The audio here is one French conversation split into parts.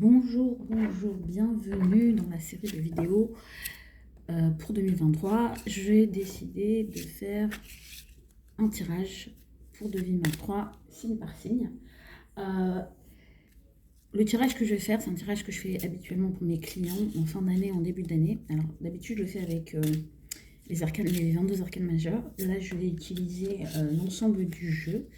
Bonjour, bienvenue dans la série de vidéos pour 2023. J'ai décidé de faire un tirage pour 2023, signe par signe. Le tirage que je vais faire, c'est un tirage que je fais habituellement pour mes clients en fin d'année, en début d'année. Alors d'habitude, je le fais avec les 22 arcanes majeures. Là, je vais utiliser l'ensemble du jeu.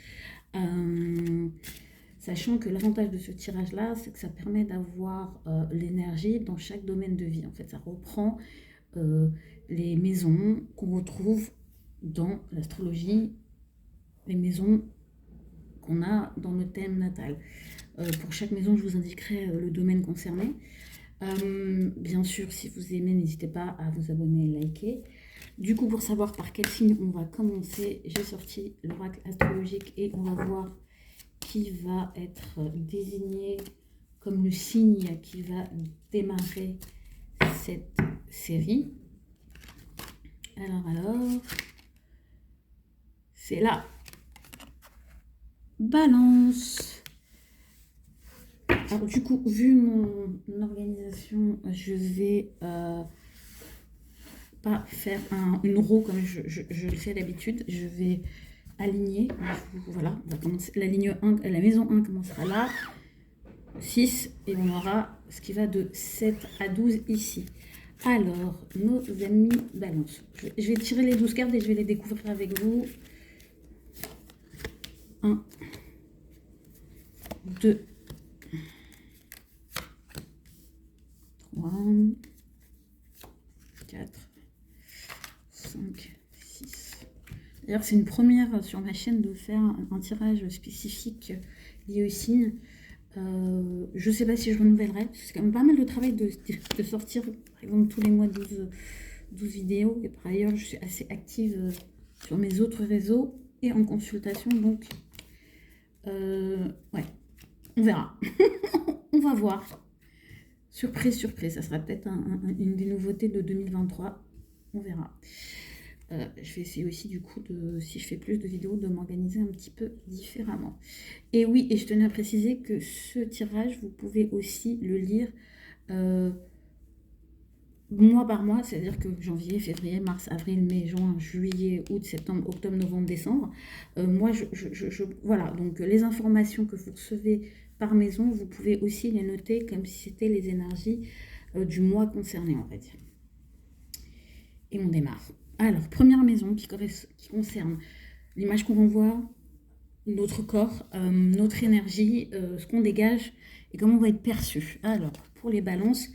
Sachant que l'avantage de ce tirage-là, c'est que ça permet d'avoir l'énergie dans chaque domaine de vie. En fait, ça reprend les maisons qu'on retrouve dans l'astrologie, les maisons qu'on a dans le thème natal. Pour chaque maison, je vous indiquerai le domaine concerné. Bien sûr, si vous aimez, n'hésitez pas à vous abonner et liker. Du coup, pour savoir par quel signe on va commencer, j'ai sorti l'oracle astrologique et on va voir qui va être désigné comme le signe qui va démarrer cette série. Alors, c'est la Balance. Alors du coup, vu mon organisation, je vais pas faire une roue comme je le fais d'habitude. Je vais aligner. Voilà, on va commencer. La maison 1 commencera là. 6 et on aura ce qui va de 7 à 12 ici. Alors, nos amis Balance. Je vais tirer les 12 cartes et je vais les découvrir avec vous. 1, 2, 3, 4, 5, 6. D'ailleurs, c'est une première sur ma chaîne de faire un tirage spécifique lié au signe. Je ne sais pas si je renouvellerai, parce que c'est quand même pas mal de travail de sortir, par exemple, tous les mois 12 vidéos. Et par ailleurs, je suis assez active sur mes autres réseaux et en consultation, donc ouais, on verra. On va voir. Surprise, surprise, ça sera peut-être une des nouveautés de 2023. On verra. Je vais essayer aussi du coup, si je fais plus de vidéos, de m'organiser un petit peu différemment. Et oui, et je tenais à préciser que ce tirage, vous pouvez aussi le lire mois par mois, c'est-à-dire que janvier, février, mars, avril, mai, juin, juillet, août, septembre, octobre, novembre, décembre. Moi, voilà, donc les informations que vous recevez par maison, vous pouvez aussi les noter comme si c'était les énergies du mois concerné, on va dire. Et on démarre. Alors, première maison qui concerne l'image qu'on renvoie, notre corps, notre énergie, ce qu'on dégage et comment on va être perçu. Alors, pour les balances,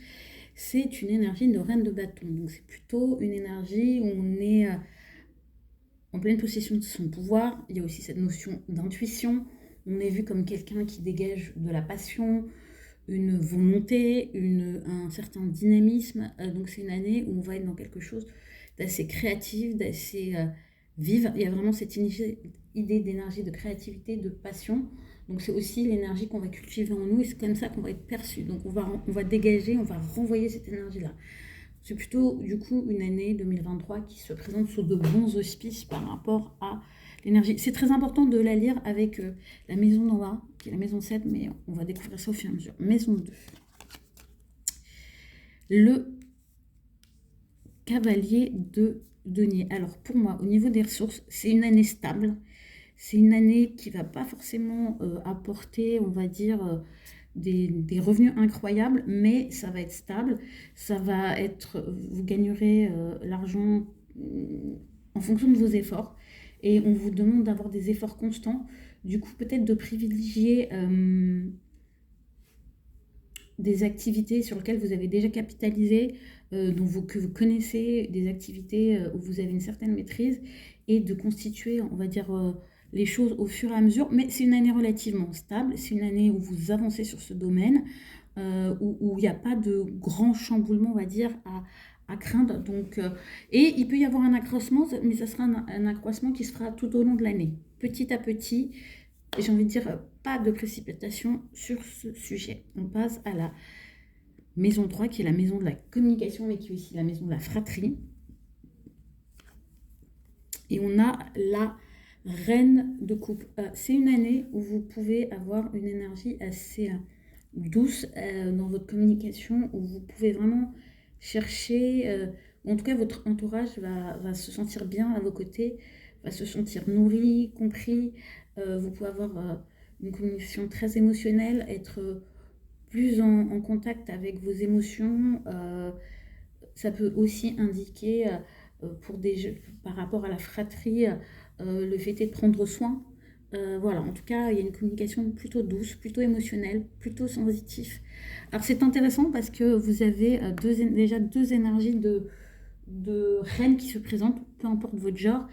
c'est une énergie de reine de bâton. Donc, c'est plutôt une énergie où on est en pleine possession de son pouvoir. Il y a aussi cette notion d'intuition. On est vu comme quelqu'un qui dégage de la passion, une volonté, un certain dynamisme. Donc, c'est une année où on va être dans quelque chose d'assez créatif, d'assez vive. Il y a vraiment cette idée d'énergie, de créativité, de passion. Donc c'est aussi l'énergie qu'on va cultiver en nous et c'est comme ça qu'on va être perçu. Donc on va dégager, on va renvoyer cette énergie-là. C'est plutôt du coup une année 2023 qui se présente sous de bons auspices par rapport à l'énergie. C'est très important de la lire avec la maison d'en bas, qui est la maison 7, mais on va découvrir ça au fur et à mesure. Maison 2. Le cavalier de denier. Alors pour moi, au niveau des ressources, c'est une année stable. C'est une année qui va pas forcément apporter, on va dire, des revenus incroyables, mais ça va être stable. Ça va être, vous gagnerez l'argent en fonction de vos efforts. Et on vous demande d'avoir des efforts constants. Du coup, peut-être de privilégier des activités sur lesquelles vous avez déjà capitalisé, que vous connaissez, des activités où vous avez une certaine maîtrise, et de constituer, on va dire, les choses au fur et à mesure. Mais c'est une année relativement stable, c'est une année où vous avancez sur ce domaine, où il n'y a pas de grand chamboulement, on va dire, à craindre. Donc, et il peut y avoir un accroissement, mais ça sera un accroissement qui se fera tout au long de l'année, petit à petit. J'ai envie de dire, pas de précipitation sur ce sujet. On passe à la maison 3, qui est la maison de la communication, mais qui est aussi la maison de la fratrie. Et on a la reine de coupe. C'est une année où vous pouvez avoir une énergie assez douce dans votre communication, où vous pouvez vraiment chercher, ou en tout cas votre entourage va se sentir bien à vos côtés, va se sentir nourri, compris. Vous pouvez avoir une communication très émotionnelle, être plus en contact avec vos émotions. Ça peut aussi indiquer, par rapport à la fratrie, le fait de prendre soin. Voilà, en tout cas, il y a une communication plutôt douce, plutôt émotionnelle, plutôt sensitive. Alors c'est intéressant parce que vous avez déjà deux énergies de reine qui se présentent, peu importe votre genre.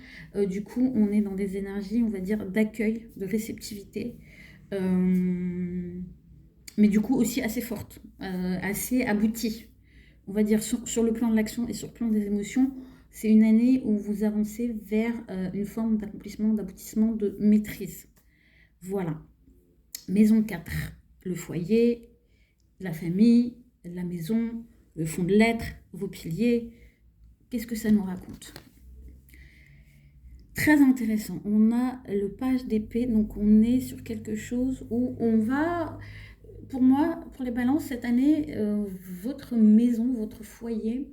Du coup, on est dans des énergies, on va dire, d'accueil, de réceptivité. Mais du coup aussi assez fortes, assez abouties. On va dire sur le plan de l'action et sur le plan des émotions, c'est une année où vous avancez vers une forme d'accomplissement, d'aboutissement, de maîtrise. Voilà. Maison 4, le foyer, la famille, la maison, le fond de l'être, vos piliers. Qu'est-ce que ça nous raconte? Très intéressant. On a le page d'épée, donc on est sur quelque chose où on va... Pour moi, pour les balances, cette année, votre maison, votre foyer,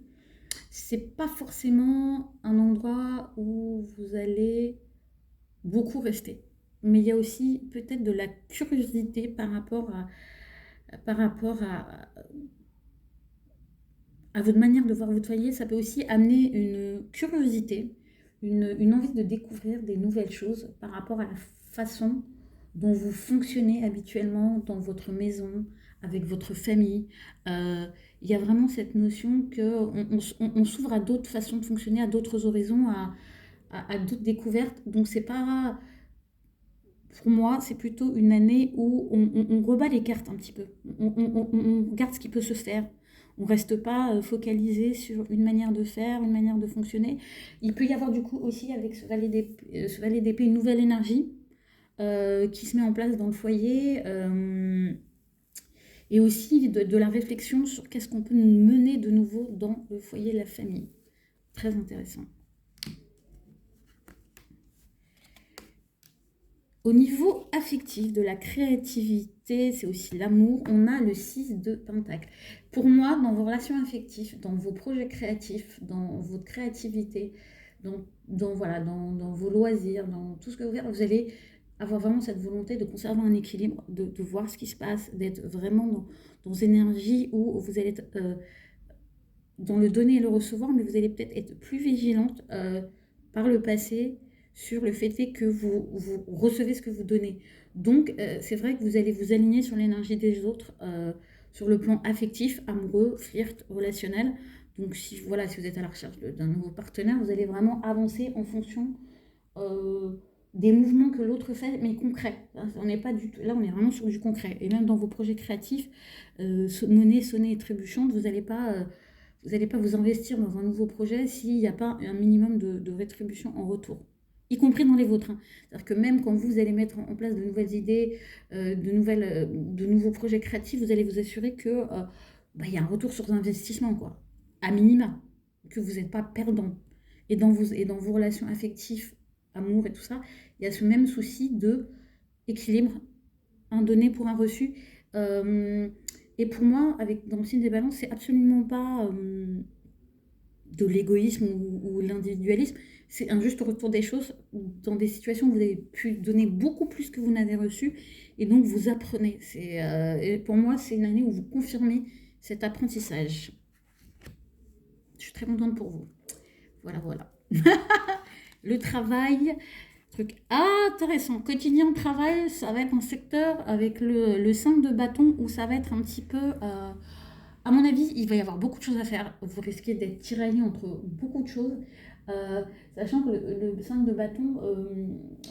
c'est pas forcément un endroit où vous allez beaucoup rester. Mais il y a aussi peut-être de la curiosité par rapport à votre manière de voir votre foyer. Ça peut aussi amener une curiosité, une envie de découvrir des nouvelles choses par rapport à la façon dont vous fonctionnez habituellement dans votre maison, avec votre famille. Il y a vraiment cette notion qu'on s'ouvre à d'autres façons de fonctionner, à d'autres horizons, à d'autres découvertes. Donc c'est pas, pour moi, c'est plutôt une année où on rebat les cartes un petit peu. On regarde ce qui peut se faire. On ne reste pas focalisé sur une manière de faire, une manière de fonctionner. Il peut y avoir du coup aussi avec ce valet d'épée une nouvelle énergie qui se met en place dans le foyer. Et aussi de la réflexion sur qu'est-ce qu'on peut mener de nouveau dans le foyer, la famille. Très intéressant. Au niveau affectif, de la créativité, c'est aussi l'amour, on a le 6 de Pentacle. Pour moi, dans vos relations affectives, dans vos projets créatifs, dans votre créativité, dans vos loisirs, dans tout ce que vous faites, vous allez avoir vraiment cette volonté de conserver un équilibre, de voir ce qui se passe, d'être vraiment dans une énergie où vous allez être dans le donner et le recevoir, mais vous allez peut-être être plus vigilante par le passé sur le fait que vous recevez ce que vous donnez. Donc, c'est vrai que vous allez vous aligner sur l'énergie des autres, sur le plan affectif, amoureux, flirt, relationnel. Donc, si vous êtes à la recherche d'un nouveau partenaire, vous allez vraiment avancer en fonction des mouvements que l'autre fait, mais concrets. On n'est pas du tout, là, on est vraiment sur du concret. Et même dans vos projets créatifs, monnaie, sonner et trébuchante, vous n'allez pas vous investir dans un nouveau projet s'il n'y a pas un minimum de rétribution en retour, y compris dans les vôtres. Hein. C'est-à-dire que même quand vous allez mettre en place de nouvelles idées, de nouveaux projets créatifs, vous allez vous assurer que y a un retour sur investissement, quoi, à minima, que vous n'êtes pas perdant. Et dans vos relations affectives, amour et tout ça, il y a ce même souci de équilibre, un donné pour un reçu. Et pour moi, dans le signe des balances, c'est absolument pas de l'égoïsme ou l'individualisme, c'est un juste retour des choses dans des situations où vous avez pu donner beaucoup plus que vous n'avez reçu, et donc vous apprenez. Et pour moi, c'est une année où vous confirmez cet apprentissage. Je suis très contente pour vous. Voilà. Le travail, truc intéressant. Quotidien travail, ça va être un secteur avec le 5 de bâton où ça va être un petit peu... à mon avis, il va y avoir beaucoup de choses à faire. Vous risquez d'être tiraillé entre beaucoup de choses. Sachant que le 5 de bâton,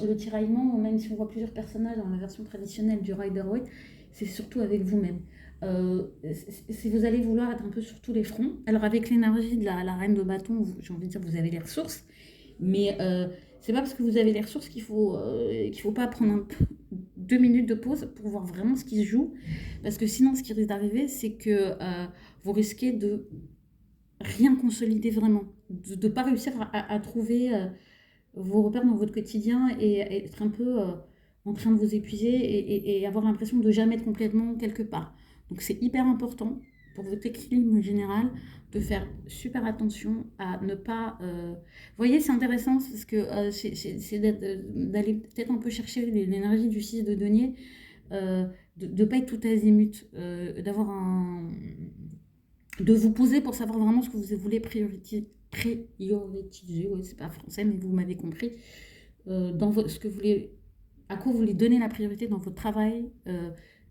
le tiraillement, même si on voit plusieurs personnages dans la version traditionnelle du Rider-Waite, c'est surtout avec vous-même. Si vous allez vouloir être un peu sur tous les fronts, alors avec l'énergie de la reine de bâton, j'ai envie de dire, vous avez les ressources, mais c'est pas parce que vous avez les ressources qu'il faut pas prendre 2 minutes de pause pour voir vraiment ce qui se joue, parce que sinon ce qui risque d'arriver, c'est que vous risquez de rien consolider vraiment, de ne pas réussir à trouver vos repères dans votre quotidien et être un peu en train de vous épuiser et avoir l'impression de jamais être complètement quelque part. Donc c'est hyper important pour votre équilibre général de faire super attention à ne pas... Vous voyez, c'est intéressant parce que c'est d'aller peut-être un peu chercher l'énergie du 6 de denier, de ne pas être tout azimut, d'avoir un... de vous poser pour savoir vraiment ce que vous voulez prioriser, ouais, c'est pas français, mais vous m'avez compris, ce que vous voulez, à quoi vous voulez donner la priorité dans votre travail,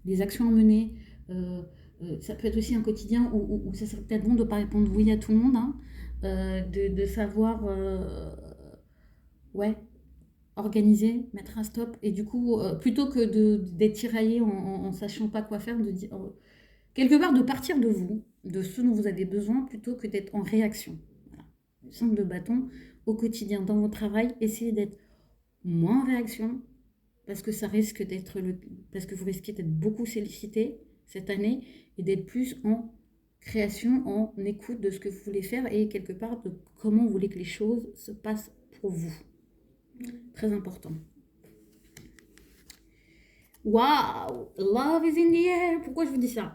les actions à mener. Ça peut être aussi un quotidien où ça serait peut-être bon de ne pas répondre oui à tout le monde, hein, de savoir, ouais, organiser, mettre un stop, et du coup, plutôt que d'être tiraillé en sachant pas quoi faire, de dire, quelque part de partir de vous, de ce dont vous avez besoin, plutôt que d'être en réaction. Voilà. Le 5 de bâton, au quotidien, dans votre travail, essayez d'être moins en réaction, parce que ça risque d'être parce que vous risquez d'être beaucoup sollicité cette année, et d'être plus en création, en écoute de ce que vous voulez faire, et quelque part de comment vous voulez que les choses se passent pour vous. Très important. Waouh, love is in the air. Pourquoi je vous dis ça?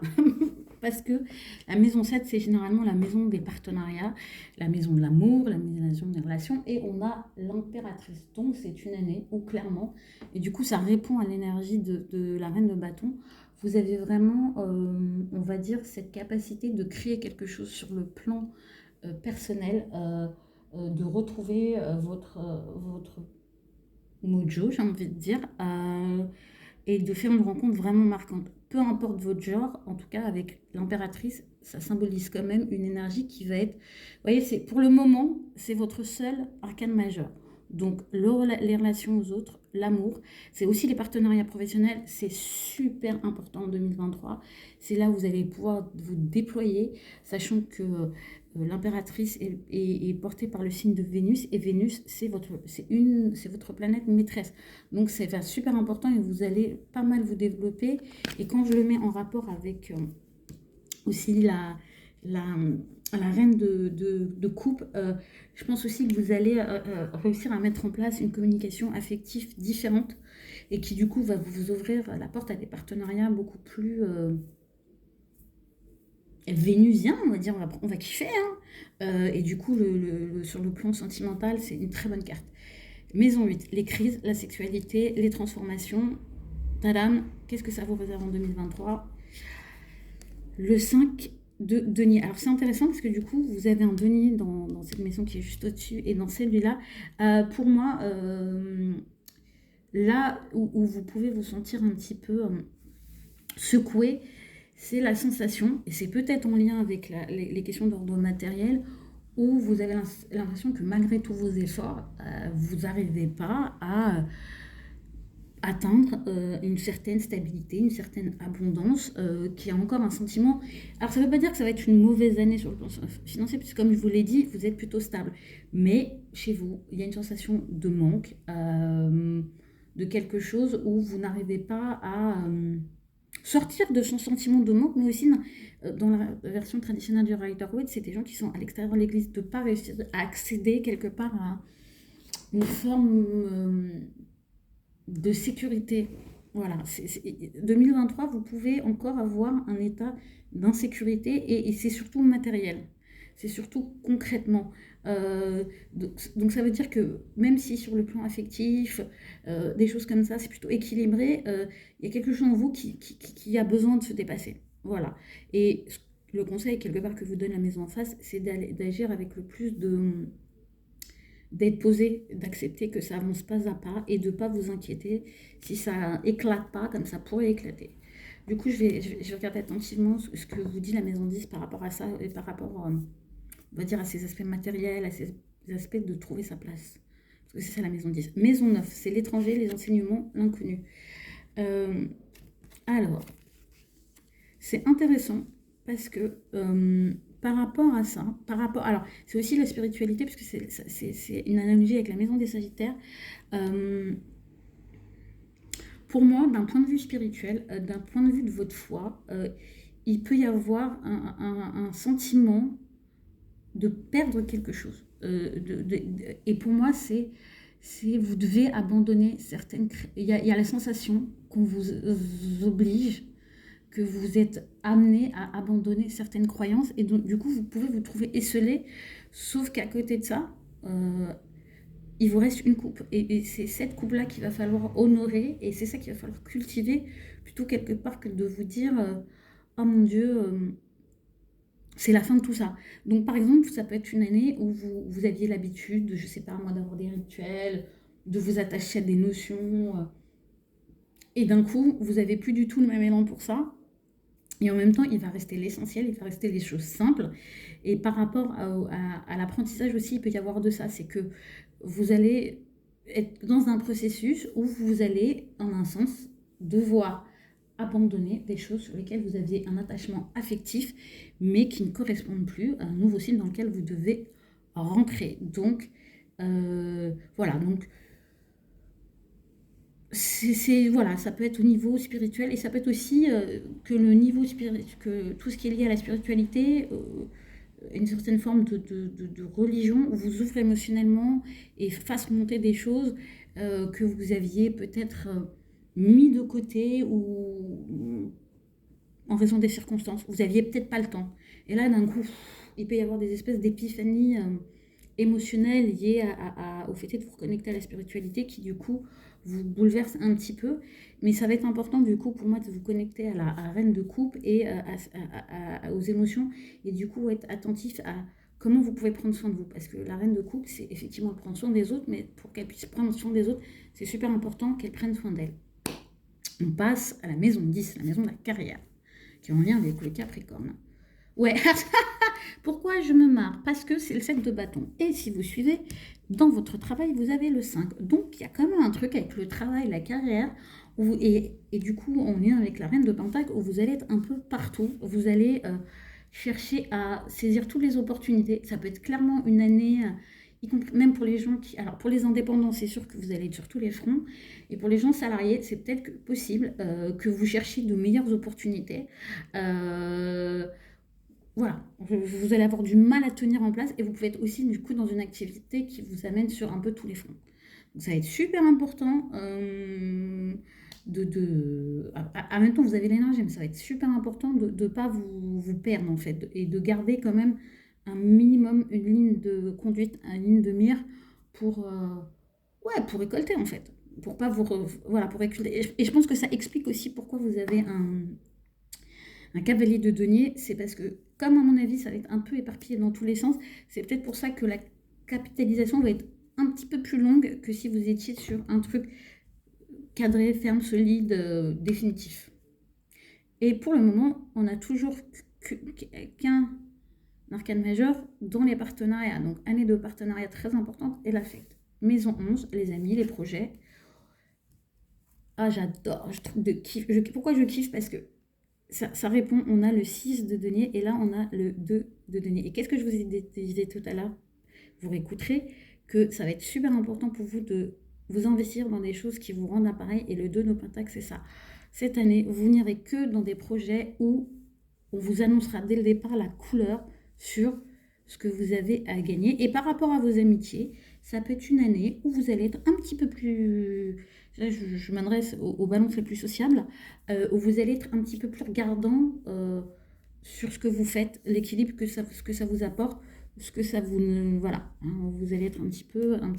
Parce que la maison 7, c'est généralement la maison des partenariats, la maison de l'amour, la maison des relations, et on a l'impératrice. Donc c'est une année où clairement, et du coup ça répond à l'énergie de la reine de bâton, vous avez vraiment, on va dire, cette capacité de créer quelque chose sur le plan personnel, de retrouver votre mojo, j'ai envie de dire, et de faire une rencontre vraiment marquante. Peu importe votre genre, en tout cas avec l'impératrice, ça symbolise quand même une énergie qui va être... Vous voyez, pour le moment, c'est votre seul arcane majeur. Donc les relations aux autres, l'amour, c'est aussi les partenariats professionnels, c'est super important en 2023. C'est là où vous allez pouvoir vous déployer, sachant que l'impératrice est portée par le signe de Vénus, et Vénus, c'est votre planète maîtresse. Donc c'est super important, et vous allez pas mal vous développer. Et quand je le mets en rapport avec aussi la reine de coupe, je pense aussi que vous allez réussir à mettre en place une communication affective différente, et qui du coup va vous ouvrir la porte à des partenariats beaucoup plus vénusiens, on va dire. On va kiffer, hein. Et du coup sur le plan sentimental, c'est une très bonne carte. Maison 8, les crises, la sexualité, les transformations. Tadam, qu'est-ce que ça vous réserve en 2023? Le 5 de denier. Alors c'est intéressant parce que du coup, vous avez un denier dans cette maison qui est juste au-dessus, et dans celui-là, pour moi, là où vous pouvez vous sentir un petit peu secoué, c'est la sensation, et c'est peut-être en lien avec les questions d'ordre matériel, où vous avez l'impression que malgré tous vos efforts, vous n'arrivez pas à atteindre une certaine stabilité, une certaine abondance, qui a encore un sentiment... Alors ça ne veut pas dire que ça va être une mauvaise année sur le plan financier, puisque comme je vous l'ai dit, vous êtes plutôt stable. Mais chez vous, il y a une sensation de manque, de quelque chose où vous n'arrivez pas à sortir de son sentiment de manque, mais aussi dans la version traditionnelle du Rider-Waite, c'est des gens qui sont à l'extérieur de l'église, de ne pas réussir à accéder quelque part à une forme de sécurité. Voilà, 2023, vous pouvez encore avoir un état d'insécurité, et c'est surtout matériel, c'est surtout concrètement. Donc ça veut dire que même si sur le plan affectif, des choses comme ça, c'est plutôt équilibré, il y a quelque chose en vous qui a besoin de se dépasser. Voilà. Et le conseil quelque part que vous donne la maison en face, c'est d'agir avec le plus d'être posé, d'accepter que ça avance pas à pas, et de ne pas vous inquiéter si ça éclate pas comme ça pourrait éclater. Du coup, je vais regarder attentivement ce que vous dit la maison 10 par rapport à ça, et par rapport, on va dire, à ces aspects matériels, à ces aspects de trouver sa place. Parce que c'est ça la maison 10. Maison 9, c'est l'étranger, les enseignements, l'inconnu. Alors, c'est intéressant parce que par rapport à ça, alors c'est aussi la spiritualité, puisque c'est une analogie avec la maison des Sagittaires. Pour moi, d'un point de vue spirituel, d'un point de vue de votre foi, il peut y avoir un sentiment de perdre quelque chose. Et pour moi, c'est vous devez abandonner certaines... Il y a la sensation qu'on vous oblige que vous êtes amené à abandonner certaines croyances et donc du coup vous pouvez vous trouver esselé, sauf qu'à côté de ça, il vous reste une coupe. Et c'est cette coupe-là qu'il va falloir honorer et c'est ça qu'il va falloir cultiver plutôt quelque part que de vous dire oh mon Dieu, c'est la fin de tout ça. Donc par exemple, ça peut être une année où vous aviez l'habitude, je sais pas moi, d'avoir des rituels, de vous attacher à des notions, et d'un coup, vous avez plus du tout le même élan pour ça. Et en même temps, il va rester l'essentiel, il va rester les choses simples. Et par rapport à l'apprentissage aussi, il peut y avoir de ça. C'est que vous allez être dans un processus où vous allez, en un sens, devoir abandonner des choses sur lesquelles vous aviez un attachement affectif, mais qui ne correspondent plus à un nouveau cycle dans lequel vous devez rentrer. Donc, voilà. Donc, voilà, ça peut être au niveau spirituel et ça peut être aussi que le niveau spirituel, que tout ce qui est lié à la spiritualité, une certaine forme de religion vous ouvre émotionnellement et fasse monter des choses que vous aviez peut-être mis de côté ou en raison des circonstances. Vous aviez peut-être pas le temps. Et là, d'un coup, il peut y avoir des espèces d'épiphanies émotionnelles liées au fait de vous reconnecter à la spiritualité qui, du coup, vous bouleverse un petit peu. Mais ça va être important, du coup, pour moi, de vous connecter à la reine de coupe et aux émotions. Et du coup, être attentif à comment vous pouvez prendre soin de vous. Parce que la reine de coupe, c'est effectivement prendre soin des autres, mais pour qu'elle puisse prendre soin des autres, c'est super important qu'elle prenne soin d'elle. On passe à la maison 10, la maison de la carrière, qui est en lien avec le Capricorne. Ouais, pourquoi je me marre? Parce que c'est le 7 de bâton. Et si vous suivez, dans votre travail, vous avez le 5. Donc, il y a quand même un truc avec le travail, la carrière, et du coup, en lien avec la reine de Pentacle, où vous allez être un peu partout. Vous allez chercher à saisir toutes les opportunités. Ça peut être clairement une année, même pour les gens qui... Alors, pour les indépendants, c'est sûr que vous allez être sur tous les fronts. Et pour les gens salariés, c'est peut-être possible que vous cherchiez de meilleures opportunités. Voilà, vous allez avoir du mal à tenir en place et vous pouvez être aussi du coup dans une activité qui vous amène sur un peu tous les fronts. Donc ça va être super important en même temps vous avez l'énergie, mais ça va être super important de ne pas vous perdre en fait et de garder quand même un minimum, une ligne de conduite, une ligne de mire pour, ouais, pour récolter en fait. Pour pas voilà, pour récolter. Et je pense que ça explique aussi pourquoi vous avez un cavalier de denier, c'est parce que, comme à mon avis, ça va être un peu éparpillé dans tous les sens, c'est peut-être pour ça que la capitalisation va être un petit peu plus longue que si vous étiez sur un truc cadré, ferme, solide, définitif. Et pour le moment, on a toujours qu'un arcane majeur dans les partenariats. Donc, année de partenariat très importante et l'affect. Maison 11, les amis, les projets. Ah, j'adore, je trouve de kiff. Pourquoi je kiffe? Parce que ça répond, on a le 6 de denier et là on a le 2 de denier. Et qu'est-ce que je vous ai dit tout à l'heure? Vous réécouterez que ça va être super important pour vous de vous investir dans des choses qui vous rendent appareil et le 2 de Pentacle c'est ça. Cette année, vous n'irez que dans des projets où on vous annoncera dès le départ la couleur sur ce que vous avez à gagner. Et par rapport à vos amitiés, ça peut être une année où vous allez être un petit peu plus... Là, je m'adresse aux balances les plus sociables, où vous allez être un petit peu plus regardant sur ce que vous faites, l'équilibre ce que ça vous apporte, ce que ça vous... Voilà, hein, vous allez être un petit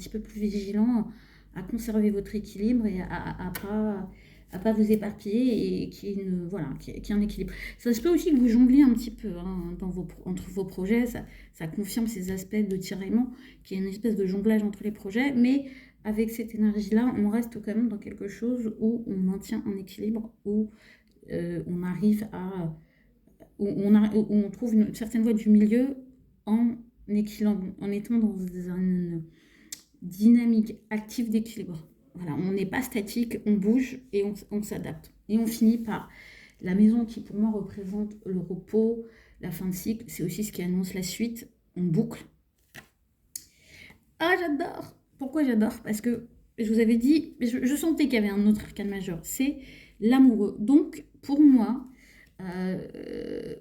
peu plus vigilant à conserver votre équilibre et à pas vous éparpiller et qu'il y ait voilà, qu'il y ait un équilibre. Ça se peut aussi que vous jongliez un petit peu hein, entre vos projets, ça confirme ces aspects de tiraillement, qu'il y a une espèce de jonglage entre les projets, mais avec cette énergie-là, on reste quand même dans quelque chose où on maintient un équilibre, où on arrive à... où on trouve une certaine voie du milieu en étant dans une dynamique active d'équilibre. Voilà, on n'est pas statique, on bouge et on s'adapte. Et on finit par la maison qui pour moi représente le repos, la fin de cycle, c'est aussi ce qui annonce la suite, on boucle. Ah j'adore! Pourquoi j'adore? Parce que je vous avais dit, je sentais qu'il y avait un autre arcane majeur, c'est l'amoureux. Donc pour moi,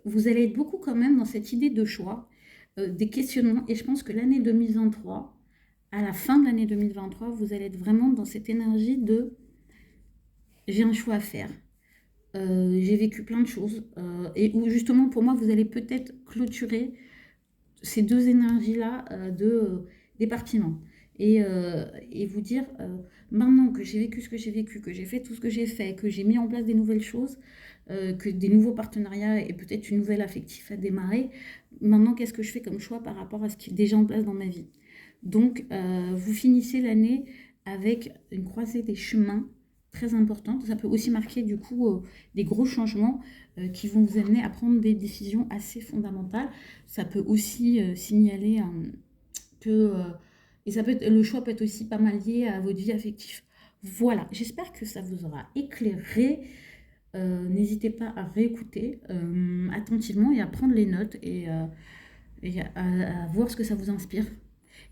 vous allez être beaucoup quand même dans cette idée de choix, des questionnements, et je pense que l'année 2023, à la fin de l'année 2023, vous allez être vraiment dans cette énergie de j'ai un choix à faire. J'ai vécu plein de choses. Et où justement, pour moi, vous allez peut-être clôturer ces deux énergies-là d'éparpillement. Et vous dire, maintenant que j'ai vécu ce que j'ai vécu, que j'ai fait tout ce que j'ai fait, que j'ai mis en place des nouvelles choses, que des nouveaux partenariats et peut-être une nouvelle affective à démarrer, maintenant qu'est-ce que je fais comme choix par rapport à ce qui est déjà en place dans ma vie. Donc, vous finissez l'année avec une croisée des chemins très importante. Ça peut aussi marquer du coup des gros changements qui vont vous amener à prendre des décisions assez fondamentales. Ça peut aussi signaler que et ça peut être, le choix peut être aussi pas mal lié à votre vie affective. Voilà, j'espère que ça vous aura éclairé. N'hésitez pas à réécouter attentivement et à prendre les notes et à voir ce que ça vous inspire.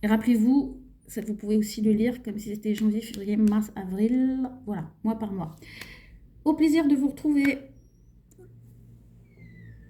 Et rappelez-vous, ça, vous pouvez aussi le lire comme si c'était janvier, février, mars, avril, voilà, mois par mois. Au plaisir de vous retrouver.